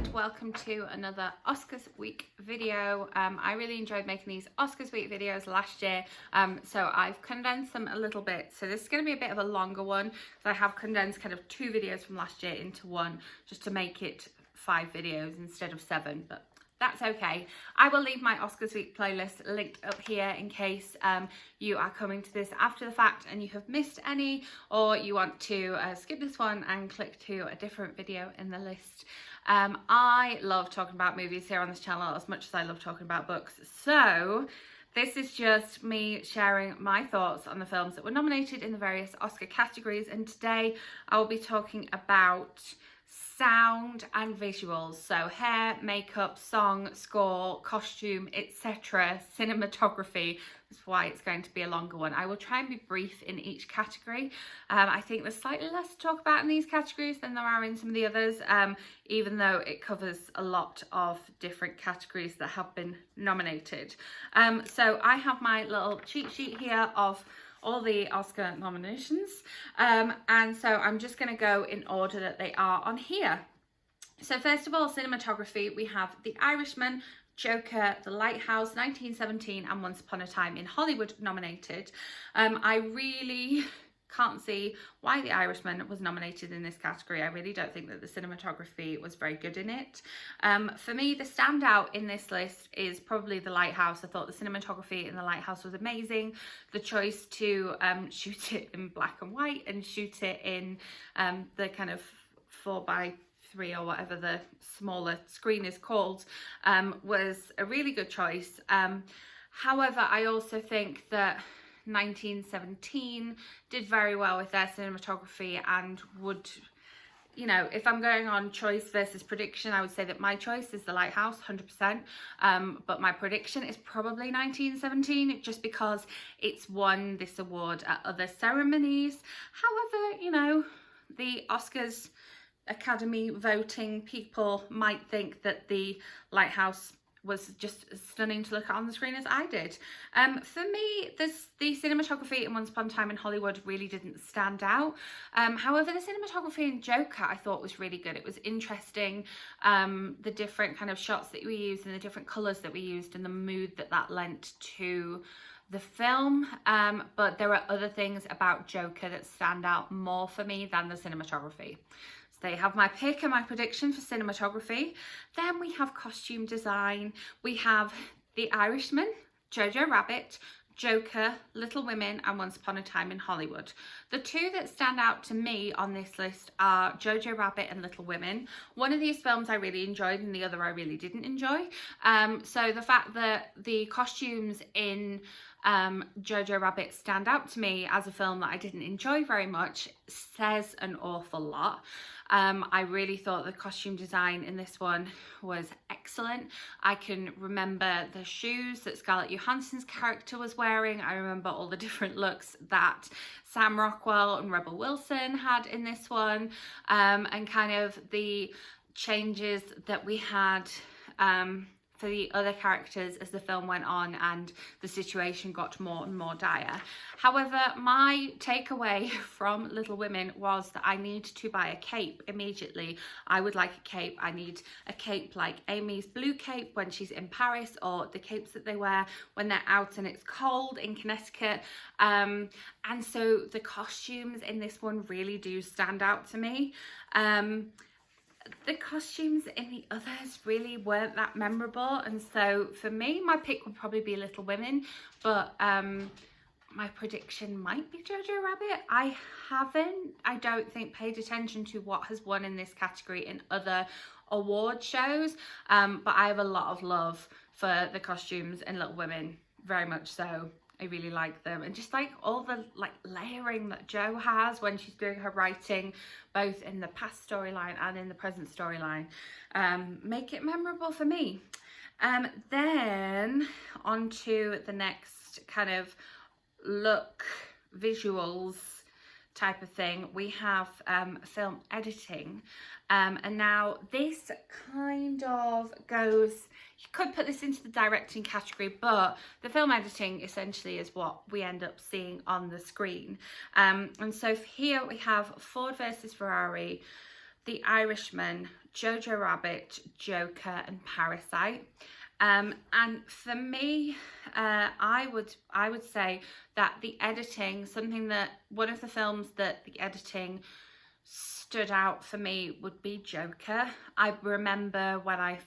and welcome to another Oscars week video. I really enjoyed making these Oscars week videos last year, so I've condensed them a little bit. So this is going to be a bit of a longer one because I have condensed kind of 2 videos from last year into one just to make it 5 videos instead of 7, but that's okay. I will leave my Oscars week playlist linked up here in case you are coming to this after the fact and you have missed any, or you want to skip this one and click to a different video in the list. I love talking about movies here on this channel as much as I love talking about books, so this is just me sharing my thoughts on the films that were nominated in the various Oscar categories, and today I will be talking about sound and visuals, so hair, makeup, song, score, costume, etc., cinematography. That's why it's going to be a longer one. I will try and be brief in each category. I think there's slightly less to talk about in these categories than there are in some of the others, even though it covers a lot of different categories that have been nominated. So I have my little cheat sheet here of all the Oscar nominations, and so I'm just going to go in order that they are on here. So first of all, cinematography, we have The Irishman, Joker, The Lighthouse, 1917 and Once Upon a Time in Hollywood nominated. I really can't see why The Irishman was nominated in this category. I really don't think that the cinematography was very good in it. For me, the standout in this list is probably The Lighthouse. I thought the cinematography in The Lighthouse was amazing. The choice to shoot it in black and white and shoot it in the kind of 4:3 or whatever the smaller screen is called was a really good choice. However, I also think that 1917 did very well with their cinematography and would, you know, if I'm going on choice versus prediction, I would say that my choice is The Lighthouse, 100%, but my prediction is probably 1917 just because it's won this award at other ceremonies. However, you know, the Oscars Academy voting people might think that The Lighthouse was just as stunning to look at on the screen as I did. For me, the cinematography in Once Upon a Time in Hollywood really didn't stand out. However, the cinematography in Joker I thought was really good. It was interesting, the different kind of shots that we used and the different colours that we used and the mood that that lent to the film, but there are other things about Joker that stand out more for me than the cinematography. They have my pick and my prediction for cinematography. Then we have costume design. We have The Irishman, Jojo Rabbit, Joker, Little Women and Once Upon a Time in Hollywood. The 2 that stand out to me on this list are Jojo Rabbit and Little Women. One of these films I really enjoyed and the other I really didn't enjoy. So the fact that the costumes in Jojo Rabbit stand out to me as a film that I didn't enjoy very much says an awful lot. I really thought the costume design in this one was excellent. I can remember the shoes that Scarlett Johansson's character was wearing. I remember all the different looks that Sam Rockwell and Rebel Wilson had in this one, and kind of the changes that we had for the other characters as the film went on and the situation got more and more dire. However, my takeaway from Little Women was that I need to buy a cape immediately. I would like a cape. I need a cape like Amy's blue cape when she's in Paris, or the capes that they wear when they're out and it's cold in Connecticut. And so the costumes in this one really do stand out to me. The costumes in the others really weren't that memorable, and so for me my pick would probably be Little Women, but my prediction might be Jojo Rabbit. I don't think paid attention to what has won in this category in other award shows, but I have a lot of love for the costumes in Little Women, very much so. I really like them, and just like all the layering that Jo has when she's doing her writing, both in the past storyline and in the present storyline, make it memorable for me. Then on to the next kind of look, visuals type of thing. We have film editing, and now this kind of goes, you could put this into the directing category, but the film editing essentially is what we end up seeing on the screen. And so here we have Ford versus Ferrari, The Irishman, Jojo Rabbit, Joker and Parasite. And for me, I would say that the editing, one of the films that the editing stood out for me would be Joker. I remember when I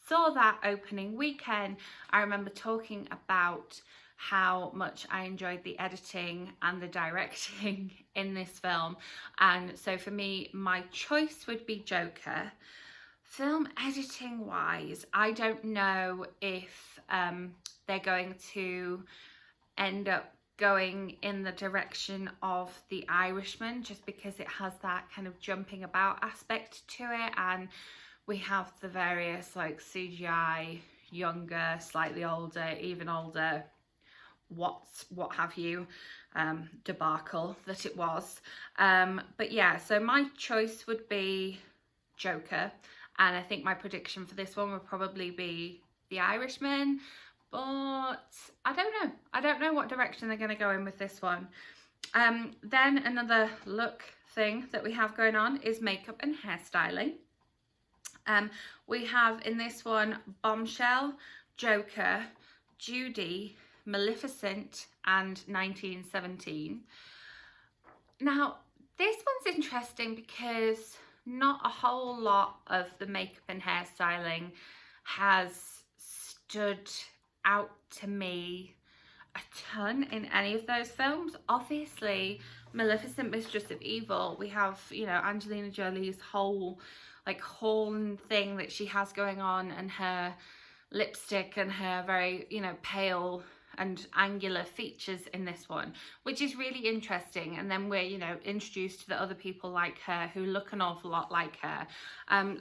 saw that opening weekend, I remember talking about how much I enjoyed the editing and the directing in this film. And so for me, my choice would be Joker. Film editing wise, I don't know if they're going to end up going in the direction of The Irishman, just because it has that kind of jumping about aspect to it, and we have the various like CGI, younger, slightly older, even older, what have you, debacle that it was. But yeah, so my choice would be Joker, and I think my prediction for this one would probably be The Irishman, but I don't know what direction they're going to go in with this one. Then another look thing that we have going on is makeup and hairstyling. We have in this one Bombshell, Joker, Judy, Maleficent and 1917. Now this one's interesting because not a whole lot of the makeup and hairstyling has stood out to me a ton in any of those films. Obviously Maleficent, Mistress of Evil, we have, you know, Angelina Jolie's whole like horn thing that she has going on, and her lipstick and her very, you know, pale and angular features in this one, which is really interesting. And then we're, you know, introduced to the other people like her who look an awful lot like her.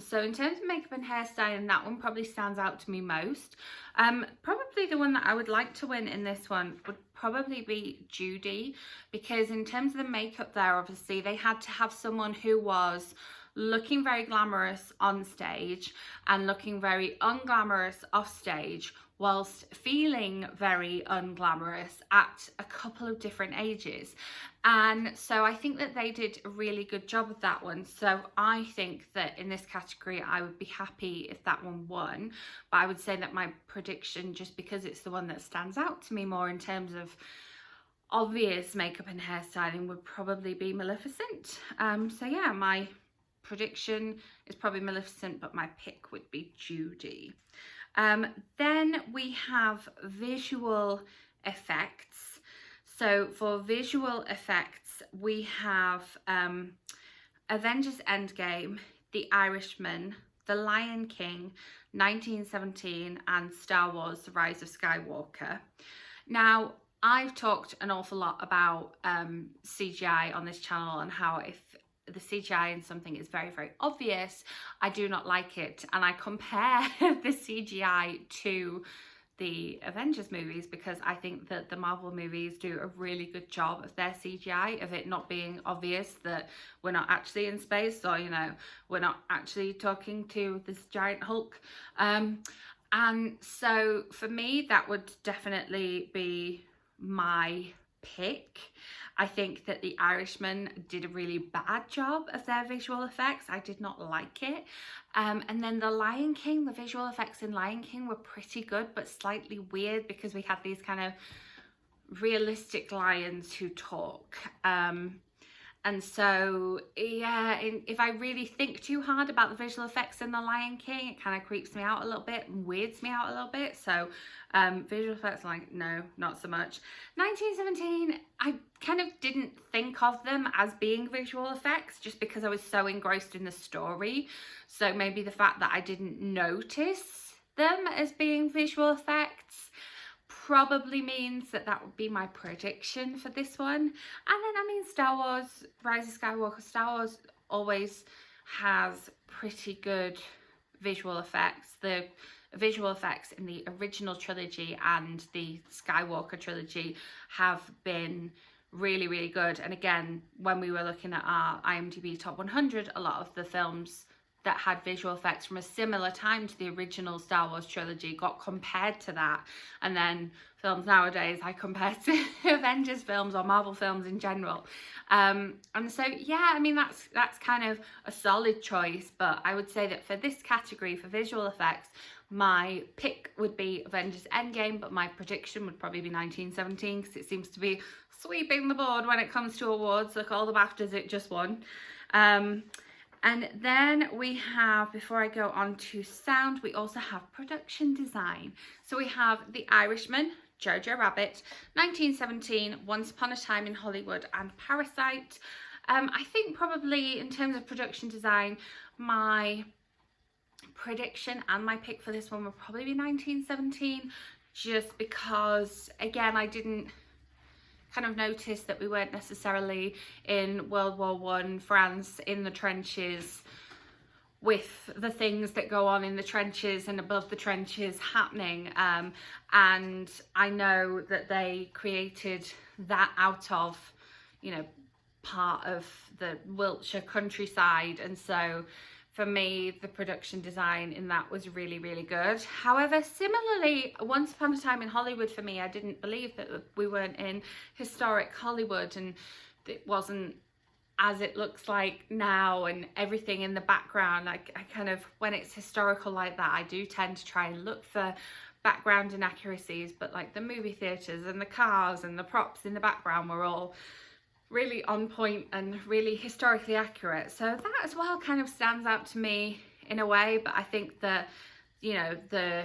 So in terms of makeup and hairstyling, that one probably stands out to me most. Probably the one that I would like to win in this one would probably be Judy, because in terms of the makeup there, obviously they had to have someone who was looking very glamorous on stage and looking very unglamorous off stage, whilst feeling very unglamorous at a couple of different ages. And so I think that they did a really good job of that one. So I think that in this category, I would be happy if that one won. But I would say that my prediction, just because it's the one that stands out to me more in terms of obvious makeup and hairstyling, would probably be Maleficent. So yeah, my prediction is probably Maleficent, but my pick would be Judy. Then we have visual effects. So for visual effects, we have Avengers Endgame, The Irishman, The Lion King, 1917, and Star Wars: The Rise of Skywalker. Now, I've talked an awful lot about CGI on this channel, and how if the CGI in something is very, very obvious, I do not like it. And I compare the CGI to the Avengers movies, because I think that the Marvel movies do a really good job of their CGI, of it not being obvious that we're not actually in space, or, you know, we're not actually talking to this giant Hulk. And so for me, that would definitely be my pick. I think that The Irishman did a really bad job of their visual effects. I did not like it. And then The Lion King, the visual effects in Lion King were pretty good, but slightly weird, because we had these kind of realistic lions who talk. And so, yeah, if I really think too hard about the visual effects in The Lion King, it kind of creeps me out a little bit and weirds me out a little bit. So visual effects, like, no, not so much. 1917, I kind of didn't think of them as being visual effects, just because I was so engrossed in the story. So maybe the fact that I didn't notice them as being visual effects probably means that that would be my prediction for this one. And then, I mean, Star Wars: Rise of Skywalker, Star Wars always has pretty good visual effects. The visual effects in the original trilogy and the Skywalker trilogy have been really, really good. And again, when we were looking at our IMDb top 100, a lot of the films that had visual effects from a similar time to the original Star Wars trilogy got compared to that. And then films nowadays I compare to Avengers films or Marvel films in general. And so, yeah, I mean, that's kind of a solid choice, but I would say that for this category, for visual effects, my pick would be Avengers Endgame, but my prediction would probably be 1917 because it seems to be sweeping the board when it comes to awards. Look, all the BAFTAs it just won. And then we have, before I go on to sound, we also have production design. So we have The Irishman, Jojo Rabbit, 1917, Once Upon a Time in Hollywood, and Parasite. I think probably in terms of production design, my prediction and my pick for this one would probably be 1917, just because, again, I didn't kind of notice that we weren't necessarily in World War I France in the trenches with the things that go on in the trenches and above the trenches happening, and I know that they created that out of, you know, part of the Wiltshire countryside, and so for me the production design in that was really, really good. However, similarly, Once Upon a Time in Hollywood, for me, I didn't believe that we weren't in historic Hollywood and it wasn't as it looks like now, and everything in the background. I kind of, when it's historical like that, I do tend to try and look for background inaccuracies, but like the movie theatres and the cars and the props in the background were all really on point and really historically accurate. So that as well kind of stands out to me in a way, but I think that, you know, the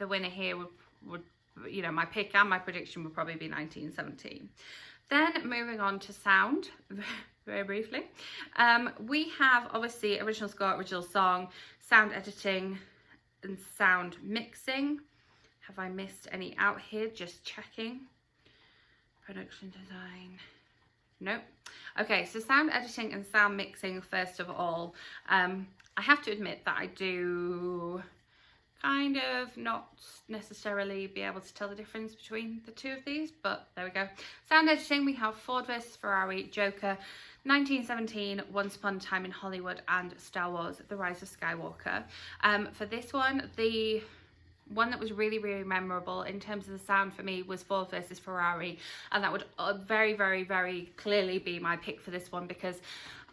winner here would, you know, my pick and my prediction would probably be 1917. Then moving on to sound, very briefly, we have obviously original score, original song, sound editing, and sound mixing. Have I missed any out here? Just checking. Production design. Nope. Okay, so sound editing and sound mixing, first of all. I have to admit that I do kind of not necessarily be able to tell the difference between the two of these, but there we go. Sound editing, we have Ford vs Ferrari, Joker, 1917, Once Upon a Time in Hollywood, and Star Wars, The Rise of Skywalker. For this one, the one that was really, really memorable in terms of the sound for me was Ford versus Ferrari, and that would very, very, very clearly be my pick for this one, because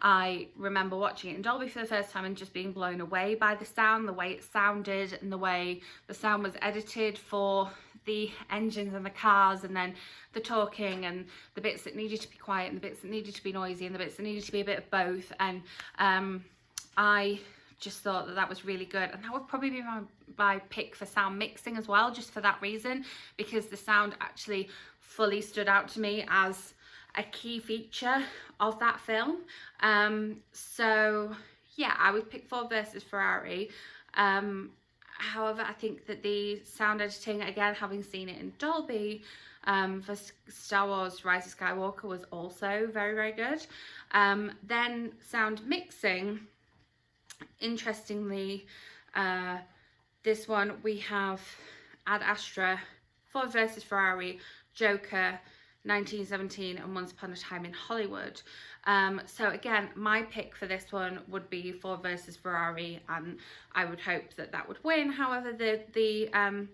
I remember watching it in Dolby for the first time and just being blown away by the sound, the way it sounded and the way the sound was edited for the engines and the cars, and then the talking and the bits that needed to be quiet and the bits that needed to be noisy and the bits that needed to be a bit of both. And I just thought that that was really good, and that would probably be my pick for sound mixing as well, just for that reason, because the sound actually fully stood out to me as a key feature of that film. So yeah, I would pick Ford versus Ferrari. However, I think that the sound editing, again, having seen it in Dolby, for Star Wars Rise of Skywalker was also very, very good. Then sound mixing, interestingly, this one we have Ad Astra, Ford versus Ferrari, Joker, 1917, and Once Upon a Time in Hollywood. So again, my pick for this one would be Ford versus Ferrari, and I would hope that that would win. However, the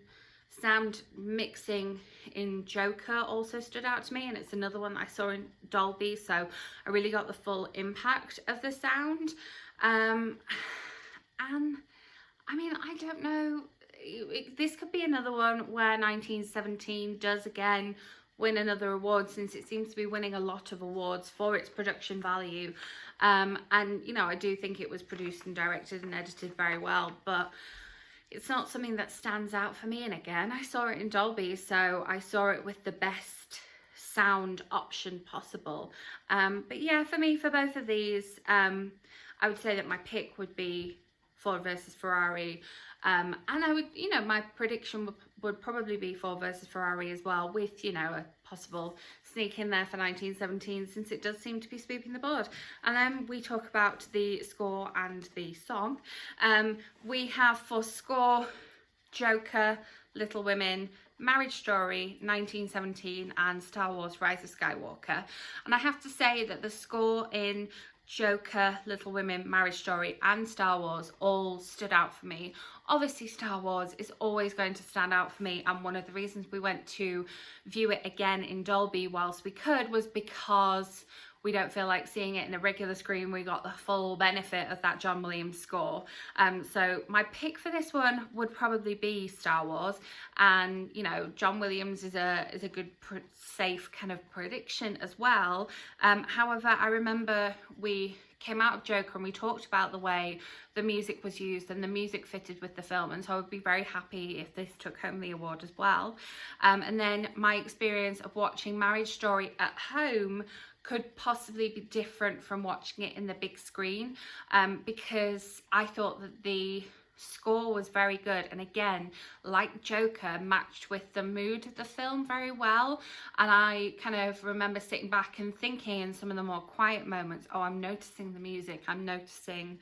sound mixing in Joker also stood out to me, and it's another one that I saw in Dolby, so I really got the full impact of the sound. And I mean, I don't know, this could be another one where 1917 does again win another award, since it seems to be winning a lot of awards for its production value. And you know, I do think it was produced and directed and edited very well, but it's not something that stands out for me. And again, I saw it in Dolby, so I saw it with the best sound option possible. But yeah, for me, for both of these, I would say that my pick would be Ford versus Ferrari, and I would, you know, my prediction would probably be Ford versus Ferrari as well, with, you know, a possible sneak in there for 1917, since it does seem to be sweeping the board. And then we talk about the score and the song. We have for score Joker, Little Women, Marriage Story, 1917, and Star Wars Rise of Skywalker. And I have to say that the score in Joker, Little Women, Marriage Story and Star Wars all stood out for me. Obviously Star Wars is always going to stand out for me, and one of the reasons we went to view it again in Dolby whilst we could was because we don't feel like seeing it in a regular screen. We got the full benefit of that John Williams score. So my pick for this one would probably be Star Wars, and you know, John Williams is a good safe kind of prediction as well. However, I remember we came out of Joker and we talked about the way the music was used and the music fitted with the film, and so I would be very happy if this took home the award as well. And then my experience of watching Marriage Story at home could possibly be different from watching it in the big screen, because I thought that the score was very good, and again, like Joker, matched with the mood of the film very well. And I kind of remember sitting back and thinking in some of the more quiet moments, oh, I'm noticing the music, I'm noticing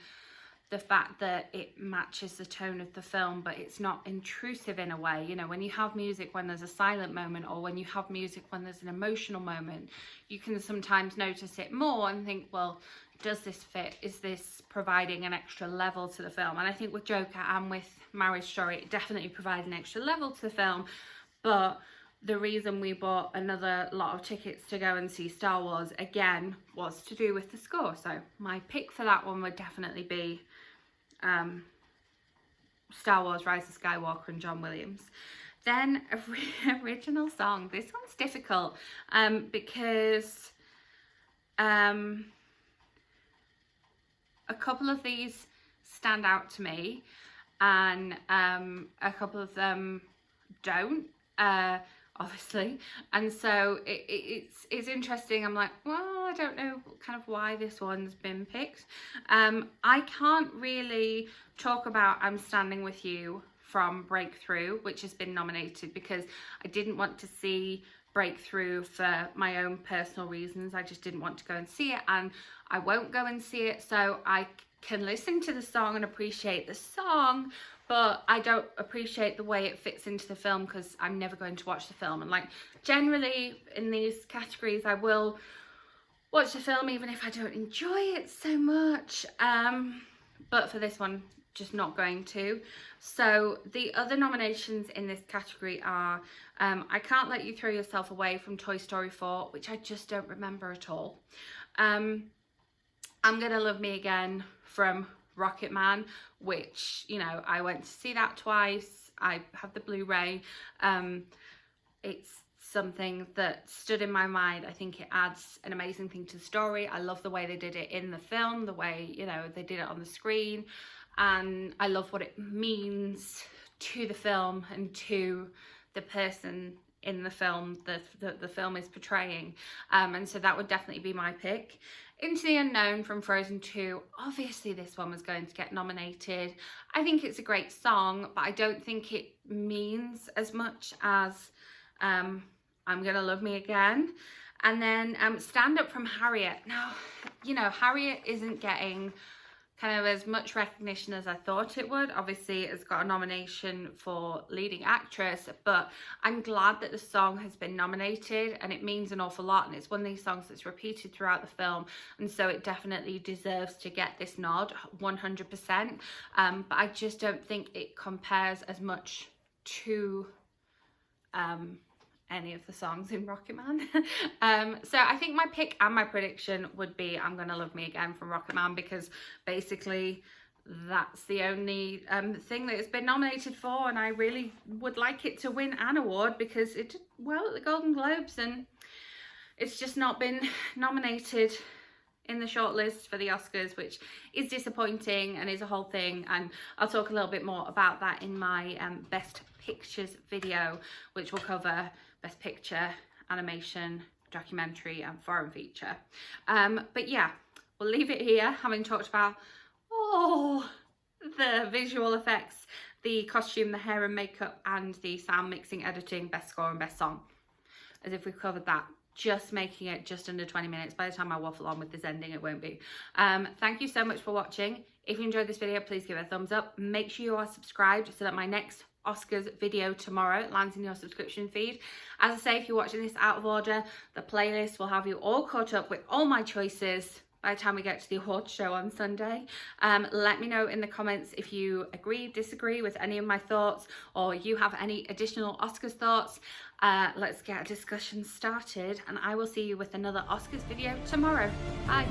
the fact that it matches the tone of the film, but it's not intrusive in a way. You know, when you have music when there's a silent moment, or when you have music when there's an emotional moment, you can sometimes notice it more and think, well, does this fit? Is this providing an extra level to the film? And I think with Joker and with Marriage Story, it definitely provides an extra level to the film. But the reason we bought another lot of tickets to go and see Star Wars again was to do with the score. So my pick for that one would definitely be Star Wars Rise of Skywalker and John Williams. Then original song. This one's difficult because a couple of these stand out to me, and a couple of them don't, obviously. And so it's interesting. I'm like, well, I don't know kind of why this one's been picked. I can't really talk about I'm Standing With You from Breakthrough, which has been nominated, because I didn't want to see Breakthrough for my own personal reasons. I just didn't want to go and see it, and I won't go and see it, so I can listen to the song and appreciate the song, but I don't appreciate the way it fits into the film, because I'm never going to watch the film. And like, generally in these categories I will watch the film even if I don't enjoy it so much, but for this one, just not going to. So the other nominations in this category are I Can't Let You Throw Yourself Away from Toy Story 4, which I just don't remember at all. I'm Gonna Love Me Again from Rocketman, which, you know, I went to see that twice. I have the Blu-ray. It's something that stood in my mind. I think it adds an amazing thing to the story. I love the way they did it in the film, the way, you know, they did it on the screen, and I love what it means to the film and to the person in the film that the film is portraying, and so that would definitely be my pick. Into the Unknown from Frozen 2, obviously this one was going to get nominated. I think it's a great song, but I don't think it means as much as I'm Gonna Love Me Again. And then Stand Up from Harriet. Now, you know, Harriet isn't getting kind of as much recognition as I thought it would. Obviously, it's got a nomination for leading actress, but I'm glad that the song has been nominated, and it means an awful lot, and it's one of these songs that's repeated throughout the film, and so it definitely deserves to get this nod, 100%. But I just don't think it compares as much to any of the songs in Rocketman. So I think my pick and my prediction would be I'm Gonna Love Me Again from Rocketman, because basically that's the only thing that it's been nominated for, and I really would like it to win an award because it did well at the Golden Globes, and it's just not been nominated in the shortlist for the Oscars, which is disappointing and is a whole thing, and I'll talk a little bit more about that in my Best Pictures video, which will cover Best Picture, Animation, Documentary and Foreign Feature. But yeah, we'll leave it here, having talked about the visual effects, the costume, the hair and makeup, and the sound mixing, editing, best score and best song. As if we've covered that, just making it just under 20 minutes. By the time I waffle on with this ending, it won't be. Thank you so much for watching. If you enjoyed this video, please give it a thumbs up. Make sure you are subscribed so that my next Oscars video tomorrow lands in your subscription feed. As I say, if you're watching this out of order, the playlist will have you all caught up with all my choices by the time we get to the awards show on Sunday. Let me know in the comments if you agree, disagree with any of my thoughts, or you have any additional Oscars thoughts. Let's get a discussion started, and I will see you with another Oscars video tomorrow. Bye.